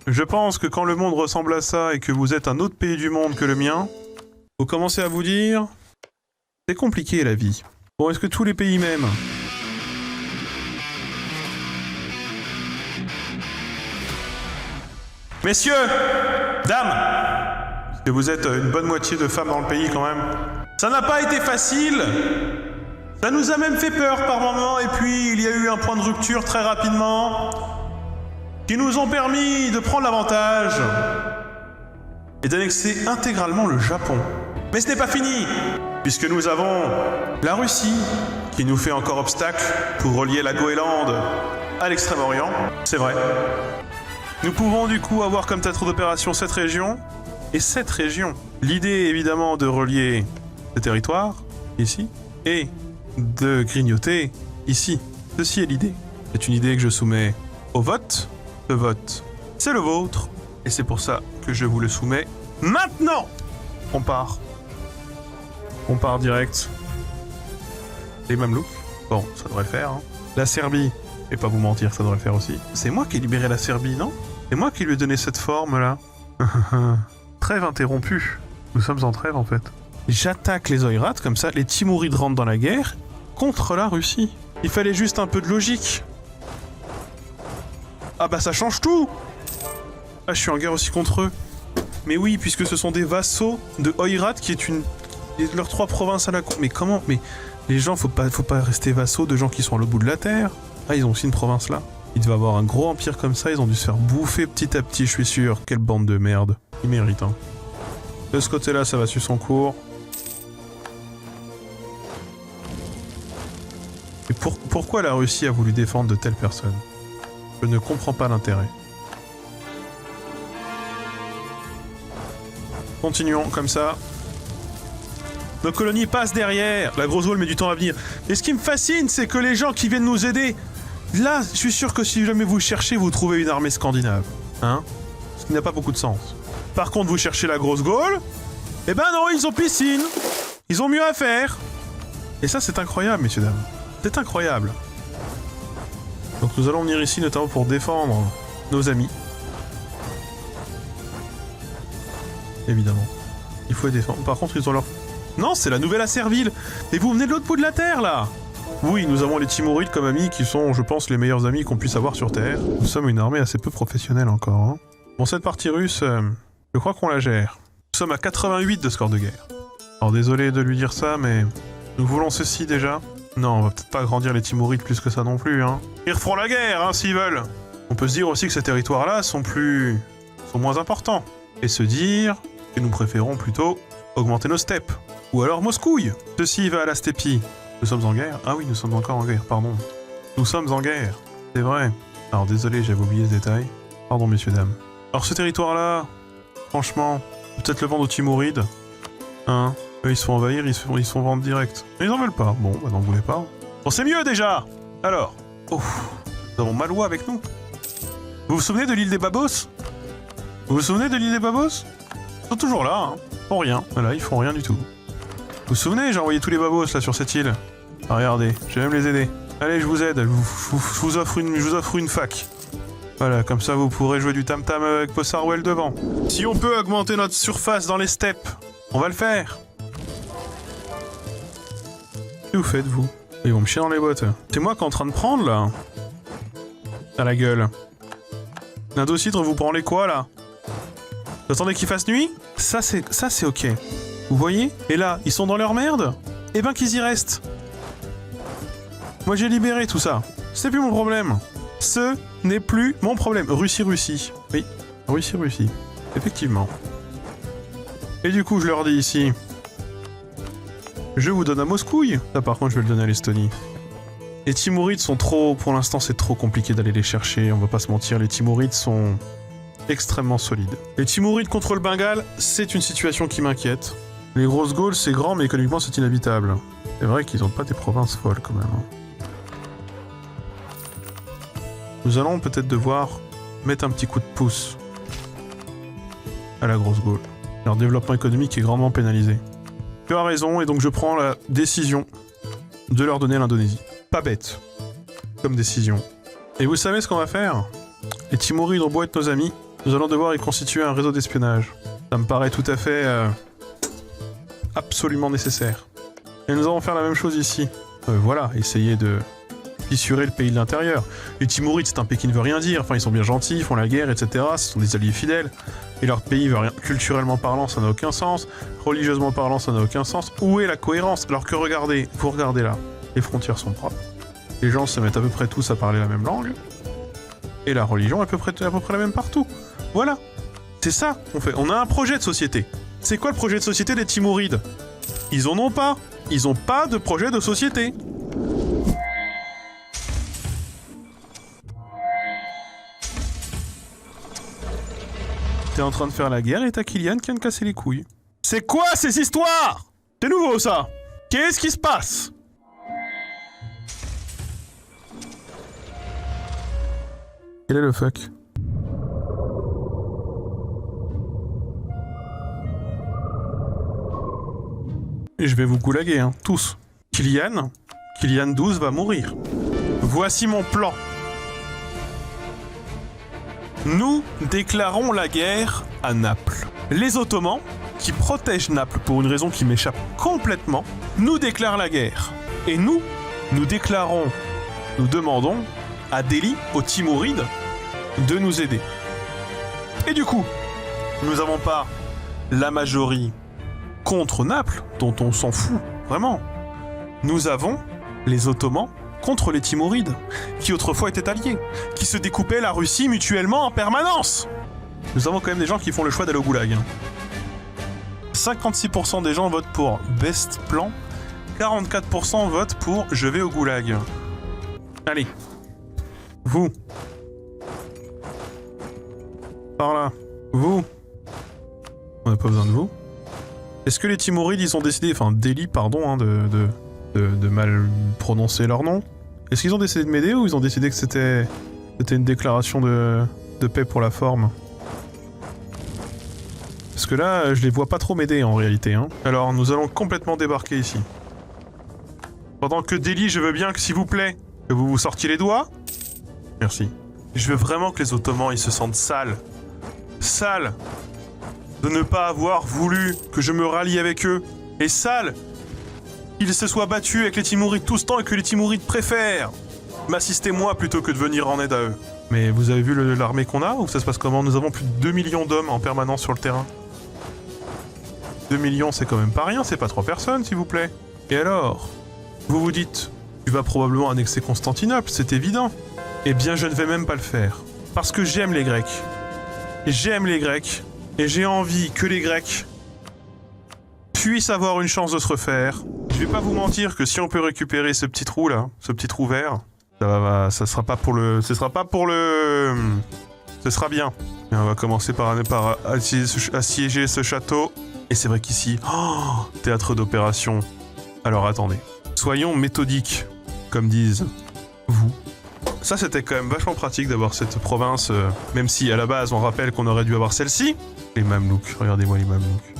Je pense que quand le monde ressemble à ça et que vous êtes un autre pays du monde que le mien, vous commencez à vous dire... C'est compliqué la vie. Bon, est-ce que tous les pays m'aiment? Messieurs, dames, parce que vous êtes une bonne moitié de femmes dans le pays quand même. Ça n'a pas été facile. Ça nous a même fait peur par moments, et puis il y a eu un point de rupture très rapidement qui nous ont permis de prendre l'avantage et d'annexer intégralement le Japon. Mais ce n'est pas fini, puisque nous avons la Russie qui nous fait encore obstacle pour relier la Groenland à l'Extrême-Orient. C'est vrai. Nous pouvons du coup avoir comme théâtre d'opération cette région et cette région. L'idée est évidemment de relier ce territoire, ici, et de grignoter ici. Ceci est l'idée. C'est une idée que je soumets au vote. Le vote, c'est le vôtre, et c'est pour ça que je vous le soumets maintenant. On part. On part direct. Les Mamelouks. Bon, ça devrait le faire. Hein. La Serbie. Et pas vous mentir, ça devrait le faire aussi. C'est moi qui ai libéré la Serbie, non? C'est moi qui lui ai donné cette forme-là. Trêve interrompue. Nous sommes en trêve, en fait. J'attaque les Oïrats, comme ça, les Timourides rentrent dans la guerre contre la Russie. Il fallait juste un peu de logique. Ah bah ça change tout! Ah, je suis en guerre aussi contre eux. Mais oui, puisque ce sont des vassaux de Oïrat, qui est une... leurs 3 provinces à la con... Mais comment? Mais les gens, faut pas rester vassaux de gens qui sont à l'autre bout de la terre. Ah, ils ont aussi une province là. Ils devaient avoir un gros empire comme ça, ils ont dû se faire bouffer petit à petit, je suis sûr. Quelle bande de merde. Ils méritent, hein. De ce côté-là, ça va suivre son cours. Et pourquoi la Russie a voulu défendre de telles personnes? Je ne comprends pas l'intérêt. Continuons comme ça. Nos colonies passent derrière. La grosse voile met du temps à venir. Et ce qui me fascine, c'est que les gens qui viennent nous aider... Là, je suis sûr que si jamais vous cherchez, vous trouvez une armée scandinave. Hein? Ce qui n'a pas beaucoup de sens. Par contre, vous cherchez la grosse Gaule? Eh ben non, ils ont piscine. Ils ont mieux à faire. Et ça, c'est incroyable, messieurs, dames. C'est incroyable. Donc nous allons venir ici notamment pour défendre nos amis. Évidemment. Il faut les défendre. Par contre, ils ont leur... Non, c'est la nouvelle Asserville. Et vous venez de l'autre bout de la Terre, là. Oui, nous avons les Timourides comme amis qui sont, je pense, les meilleurs amis qu'on puisse avoir sur Terre. Nous sommes une armée assez peu professionnelle encore. Hein. Bon, cette partie russe, je crois qu'on la gère. Nous sommes à 88 de score de guerre. Alors désolé de lui dire ça, mais nous voulons ceci déjà. Non, on va peut-être pas agrandir les Timourides plus que ça non plus, hein. Ils referont la guerre, hein, s'ils veulent. On peut se dire aussi que ces territoires-là sont moins importants. Et se dire que nous préférons plutôt augmenter nos steppes. Ou alors Moscouille. Ceci va à la stépie. Nous sommes en guerre? Ah oui, nous sommes encore en guerre, pardon. Nous sommes en guerre, c'est vrai. Alors désolé, j'avais oublié ce détail. Pardon, messieurs, dames. Alors ce territoire-là, franchement, peut-être le vendre aux Timourides. Hein? Eux, ils se font envahir, ils se font vendre direct. Mais ils en veulent pas. Bon, bah n'en voulez pas. Bon, c'est mieux déjà! Alors, nous avons Malois avec nous. Vous vous souvenez de l'île des Babos? Vous vous souvenez de l'île des Babos? Ils sont toujours là, hein. Ils font rien. Voilà, ils font rien du tout. Vous vous souvenez, j'ai envoyé tous les babos là sur cette île. Ah, regardez, je vais même les aider. Allez, je vous aide, je vous offre une fac. Voilà, comme ça vous pourrez jouer du tam-tam avec Possarwell devant. Si on peut augmenter notre surface dans les steppes, on va le faire. Que vous faites, vous? Ils vont me chier dans les bottes. C'est moi qui est en train de prendre, là. À la gueule. L'Indocidre, vous prend les quoi, là? Vous attendez qu'il fasse nuit? Ça, c'est ok. Vous voyez? Et là, ils sont dans leur merde? Eh ben qu'ils y restent. Moi j'ai libéré tout ça. C'est plus mon problème. Ce n'est plus mon problème. Russie. Oui, Russie. Effectivement. Et du coup, je leur dis ici... Je vous donne à Moscouille. Ça par contre, je vais le donner à l'Estonie. Les Timourides sont trop... Pour l'instant, c'est trop compliqué d'aller les chercher. On va pas se mentir, les Timourides sont... extrêmement solides. Les Timourides contre le Bengale, c'est une situation qui m'inquiète. Les grosses Gaules, c'est grand, mais économiquement, c'est inhabitable. C'est vrai qu'ils n'ont pas des provinces folles, quand même. Nous allons peut-être devoir mettre un petit coup de pouce à la grosse Gaule. Leur développement économique est grandement pénalisé. Tu as raison, et donc je prends la décision de leur donner l'Indonésie. Pas bête, comme décision. Et vous savez ce qu'on va faire? Les Timourides ont beau être nos amis, Nous allons devoir y constituer un réseau d'espionnage. Ça me paraît tout à fait... absolument nécessaire. Et nous allons faire la même chose ici. Voilà, essayer de fissurer le pays de l'intérieur. Les Timurides, c'est un pays qui ne veut rien dire. Enfin, ils sont bien gentils, ils font la guerre, etc. Ce sont des alliés fidèles. Et leur pays veut rien. Culturellement parlant, ça n'a aucun sens. Religieusement parlant, ça n'a aucun sens. Où est la cohérence? Alors que regardez, vous regardez là, les frontières sont propres. Les gens se mettent à peu près tous à parler la même langue. Et la religion est à peu près la même partout. Voilà. C'est ça qu'on fait. On a un projet de société. C'est quoi le projet de société des Timurides? Ils en ont pas. Ils ont pas de projet de société. T'es en train de faire la guerre et t'as Kylian qui vient de casser les couilles. C'est quoi ces histoires? C'est nouveau ça. Qu'est-ce qui se passe? Quel est le fuck? Et je vais vous goulaguer, hein, tous. Kylian 12 va mourir. Voici mon plan. Nous déclarons la guerre à Naples. Les Ottomans, qui protègent Naples pour une raison qui m'échappe complètement, nous déclarent la guerre. Et nous demandons à Delhi, aux Timurides, de nous aider. Et du coup, nous n'avons pas la majorité contre Naples, dont on s'en fout, vraiment. Nous avons les Ottomans contre les Timurides, qui autrefois étaient alliés, qui se découpaient la Russie mutuellement en permanence. Nous avons quand même des gens qui font le choix d'aller au goulag. 56% des gens votent pour Best Plan, 44% votent pour Je vais au goulag. Allez. Vous. Par là. Vous. On n'a pas besoin de vous. Est-ce que les Timurides, ils ont décidé... Enfin, Delhi, pardon, hein, de mal prononcer leur nom. Est-ce qu'ils ont décidé de m'aider ou ils ont décidé que c'était une déclaration de paix pour la forme? Parce que là, je les vois pas trop m'aider en réalité. Hein. Alors, nous allons complètement débarquer ici. Pendant que Delhi, je veux bien que, s'il vous plaît, que vous vous sortiez les doigts. Merci. Je veux vraiment que les Ottomans, ils se sentent sales. Sales de ne pas avoir voulu que je me rallie avec eux. Et sales qu'ils se soient battus avec les Timurides tout ce temps et que les Timurides préfèrent m'assister moi plutôt que de venir en aide à eux. Mais vous avez vu l'armée qu'on a ou ça se passe comment? Nous avons plus de 2 millions d'hommes en permanence sur le terrain. 2 millions, c'est quand même pas rien, c'est pas 3 personnes, s'il vous plaît. Et alors? Vous vous dites, tu vas probablement annexer Constantinople, c'est évident. Eh bien, je ne vais même pas le faire. Parce que j'aime les Grecs. J'aime les Grecs. Et j'ai envie que les Grecs puissent avoir une chance de se refaire. Je vais pas vous mentir que si on peut récupérer ce petit trou là, ce petit trou vert, ça sera pas pour le... Ce sera pas pour le... Ce sera bien. Et on va commencer par assiéger ce château. Et c'est vrai qu'ici... Oh, théâtre d'opération. Alors attendez. Soyons méthodiques, comme disent vous. Ça, c'était quand même vachement pratique d'avoir cette province, même si à la base, on rappelle qu'on aurait dû avoir celle-ci. Les Mamelouks, regardez-moi les Mamelouks.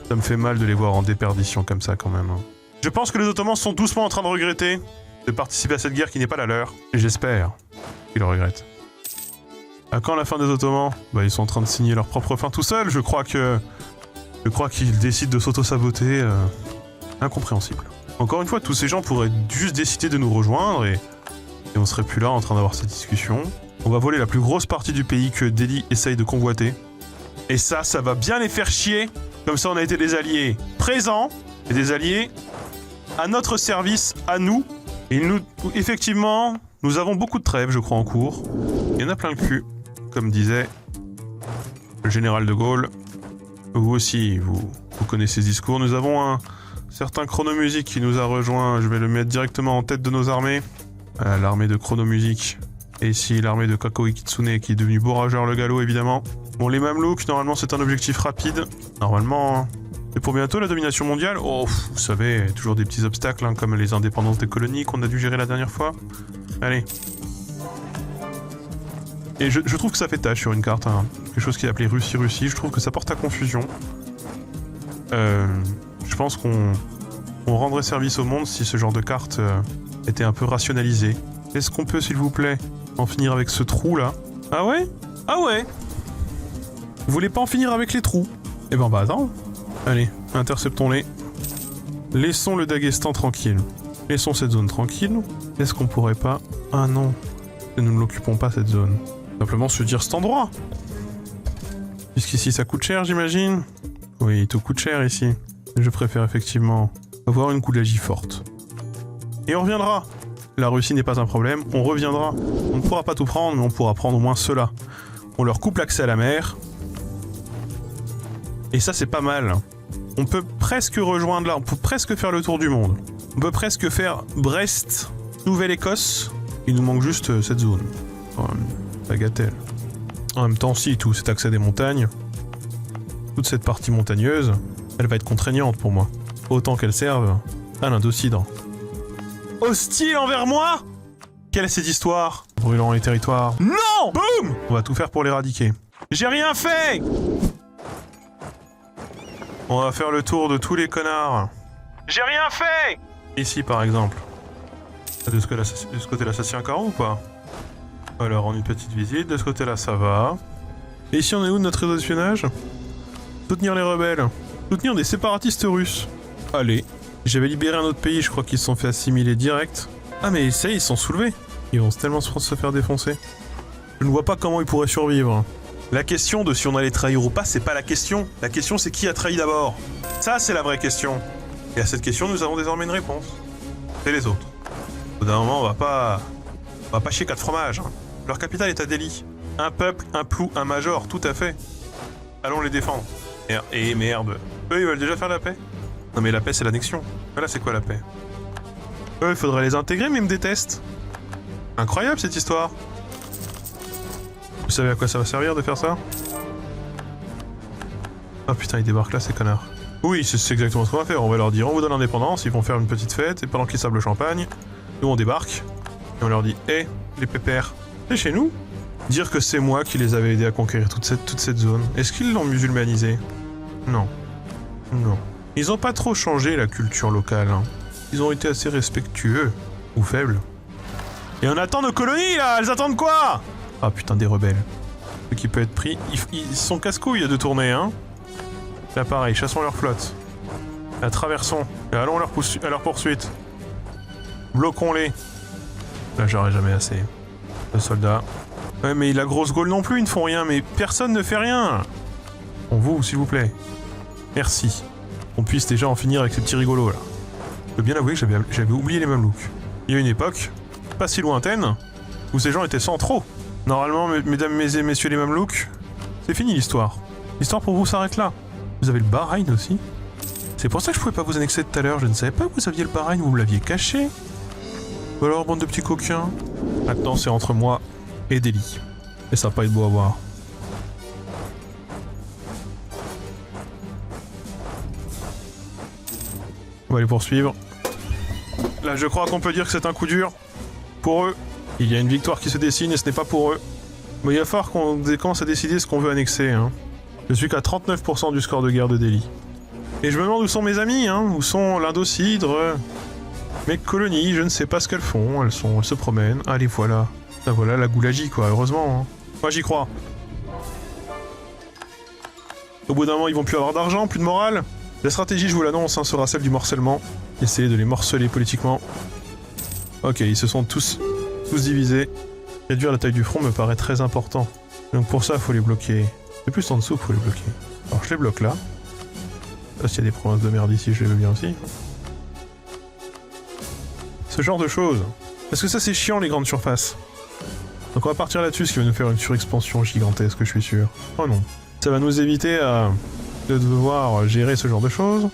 Ça me fait mal de les voir en déperdition comme ça, quand même. Je pense que les Ottomans sont doucement en train de regretter de participer à cette guerre qui n'est pas la leur. Et j'espère qu'ils le regrettent. À quand la fin des Ottomans? Bah, ils sont en train de signer leur propre fin tout seuls. Je crois qu'ils décident de s'auto-saboter. Incompréhensible. Encore une fois, tous ces gens pourraient juste décider de nous rejoindre et on serait plus là en train d'avoir cette discussion. On va voler la plus grosse partie du pays que Delhi essaye de convoiter. Et ça va bien les faire chier. Comme ça, on a été des alliés présents et des alliés à notre service, à nous. Et effectivement, nous avons beaucoup de trêves, je crois, en cours. Il y en a plein le cul, comme disait le général de Gaulle. Vous aussi, vous connaissez ce discours. Nous avons un certain Chronomusique qui nous a rejoint. Je vais le mettre directement en tête de nos armées. L'armée de Chronomusique. Et ici, l'armée de Kakoi Kitsune qui est devenu beau rageur le galop, évidemment. Bon, les Mamelouks, normalement, c'est un objectif rapide. Normalement, hein. Et pour bientôt, la domination mondiale. Oh, vous savez, toujours des petits obstacles, hein, comme les indépendances des colonies qu'on a dû gérer la dernière fois. Allez. Et je trouve que ça fait tâche sur une carte, hein. Quelque chose qui est appelé Russie-Russie. Je trouve que ça porte à confusion. Je pense qu'on rendrait service au monde si ce genre de carte était un peu rationalisé. Est-ce qu'on peut, s'il vous plaît, en finir avec ce trou là? Ah ouais? Ah ouais? Vous voulez pas en finir avec les trous? Eh ben, bah attends. Allez, interceptons-les. Laissons le Daghestan tranquille. Laissons cette zone tranquille. Est-ce qu'on pourrait pas... Ah non. Nous ne l'occupons pas, cette zone. Simplement se dire cet endroit. Puisqu'ici, ça coûte cher, j'imagine. Oui, tout coûte cher ici. Je préfère effectivement avoir une Koulaji forte. Et on reviendra. La Russie n'est pas un problème, on reviendra. On ne pourra pas tout prendre, mais on pourra prendre au moins cela. On leur coupe l'accès à la mer. Et ça, c'est pas mal. On peut presque rejoindre là, on peut presque faire le tour du monde. On peut presque faire Brest, Nouvelle-Écosse. Il nous manque juste cette zone. Bagatelle. En même temps, si tout cet accès des montagnes, toute cette partie montagneuse, elle va être contraignante pour moi. Autant qu'elle serve à l'Indocidre. Hostile envers moi? Quelle est cette histoire? Brûlant les territoires. Non! Boum! On va tout faire pour l'éradiquer. J'ai rien fait! On va faire le tour de tous les connards. J'ai rien fait! Ici par exemple. De ce côté-là, ça tient encore ou pas? Alors, on a une petite visite. De ce côté-là, ça va. Et ici, on est où de notre réseau d'espionnage? Soutenir les rebelles. Soutenir des séparatistes russes. Allez. J'avais libéré un autre pays, je crois qu'ils se sont fait assimiler direct. Ah mais ça y est, ils sont soulevés. Ils vont tellement se faire défoncer. Je ne vois pas comment ils pourraient survivre. La question de si on allait trahir ou pas, c'est pas la question. La question c'est qui a trahi d'abord. Ça c'est la vraie question. Et à cette question, nous avons désormais une réponse. C'est les autres. Au bout d'un moment, on va pas chier 4 fromages. Hein. Leur capitale est à Delhi. Un peuple, un plou, un major, tout à fait. Allons les défendre. Et merde. Eux, ils veulent déjà faire la paix? Non mais la paix, c'est l'annexion. Voilà, c'est quoi la paix? Eux, il faudrait les intégrer, mais ils me détestent. Incroyable, cette histoire. Vous savez à quoi ça va servir de faire ça? Oh putain, ils débarquent là, ces connards. Oui, c'est exactement ce qu'on va faire. On va leur dire, on vous donne l'indépendance, ils vont faire une petite fête, et pendant qu'ils savent le champagne, nous on débarque, et on leur dit, hé, les pépères, c'est chez nous? Dire que c'est moi qui les avais aidés à conquérir toute cette zone. Est-ce qu'ils l'ont musulmanisé? Non. Non. Ils ont pas trop changé la culture locale. Hein. Ils ont été assez respectueux. Ou faibles. Et on attend nos colonies là. Elles attendent quoi? Ah putain, des rebelles. Ce qui peut être pris. Ils sont casse-couilles de tourner, hein. Là pareil, chassons leur flotte. La traversons. Et allons à leur poursuite. Bloquons-les. Là j'aurai jamais assez de soldats. Ouais mais la grosse Gaule non plus, ils ne font rien. Mais personne ne fait rien. Bon, vous, s'il vous plaît. Merci. On puisse déjà en finir avec ces petits rigolos là. Je peux bien avouer que j'avais oublié les Mamelouks. Il y a une époque, pas si lointaine, où ces gens étaient centraux. Normalement, mesdames et messieurs les Mamelouks, c'est fini l'histoire. L'histoire pour vous s'arrête là. Vous avez le Bahreïn aussi. C'est pour ça que je pouvais pas vous annexer tout à l'heure, je ne savais pas que vous aviez le Bahreïn, vous me l'aviez caché. Ou alors, bande de petits coquins. Maintenant, c'est entre moi et Delhi. Et ça va pas être beau à voir. On va les poursuivre. Là, je crois qu'on peut dire que c'est un coup dur. Pour eux, il y a une victoire qui se dessine et ce n'est pas pour eux. Mais il va falloir qu'on commence à décider ce qu'on veut annexer. Hein. Je suis qu'à 39% du score de guerre de Delhi. Et je me demande où sont mes amis, hein. Où sont l'Indocidre, mes colonies, je ne sais pas ce qu'elles font. Elles se promènent. Allez, voilà. Ah, voilà la Goulagie, quoi, heureusement. Hein. Moi, j'y crois. Au bout d'un moment, ils vont plus avoir d'argent, plus de morale. La stratégie, je vous l'annonce, hein, sera celle du morcellement. Essayer de les morceler politiquement. Ok, ils se sont tous divisés. Réduire la taille du front me paraît très important. Donc pour ça, il faut les bloquer. C'est plus en dessous qu'il faut les bloquer. Alors je les bloque là. Là, s'il y a des provinces de merde ici, je les veux bien aussi. Ce genre de choses. Parce que ça, c'est chiant, les grandes surfaces. Donc on va partir là-dessus, ce qui va nous faire une surexpansion gigantesque, je suis sûr. Oh non. Ça va nous éviter de devoir gérer ce genre de choses.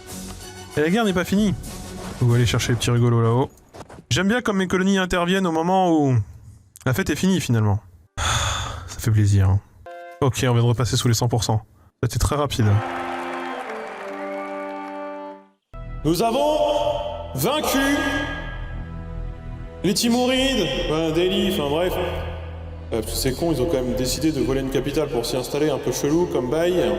Et la guerre n'est pas finie. On va aller chercher les petits rigolos là-haut. J'aime bien comme mes colonies interviennent au moment où la fête est finie finalement. Ça fait plaisir. Hein. Ok, on vient de repasser sous les 100%. C'était très rapide. Nous avons vaincu les Timourides, Delhi, enfin bref. Parce que c'est con, ils ont quand même décidé de voler une capitale pour s'y installer un peu chelou comme bail.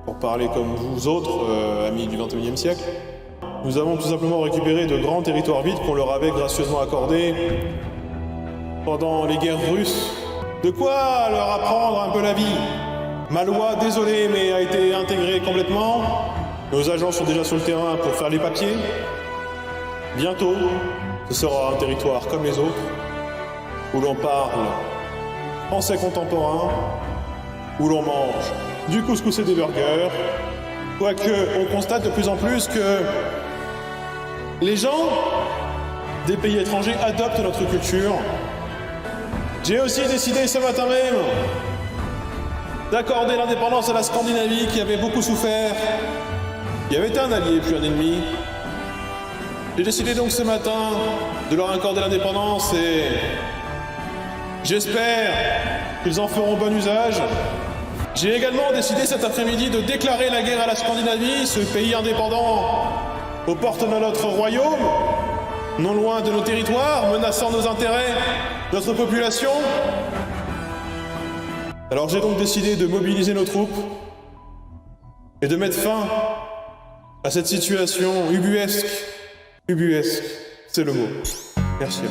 Pour parler comme vous autres, amis du XXIe siècle. Nous avons tout simplement récupéré de grands territoires vides qu'on leur avait gracieusement accordés pendant les guerres russes. De quoi leur apprendre un peu la vie. Ma loi, désolé, mais a été intégrée complètement. Nos agents sont déjà sur le terrain pour faire les papiers. Bientôt, ce sera un territoire comme les autres, où l'on parle français contemporain, où l'on mange du couscous et des burgers, quoique on constate de plus en plus que les gens des pays étrangers adoptent notre culture. J'ai aussi décidé ce matin même d'accorder l'indépendance à la Scandinavie qui avait beaucoup souffert, qui avait été un allié puis un ennemi. J'ai décidé donc ce matin de leur accorder l'indépendance et j'espère qu'ils en feront bon usage. J'ai également décidé cet après-midi de déclarer la guerre à la Scandinavie, ce pays indépendant aux portes de notre royaume, non loin de nos territoires, menaçant nos intérêts, notre population. Alors j'ai donc décidé de mobiliser nos troupes et de mettre fin à cette situation ubuesque. Ubuesque, c'est le mot. Merci.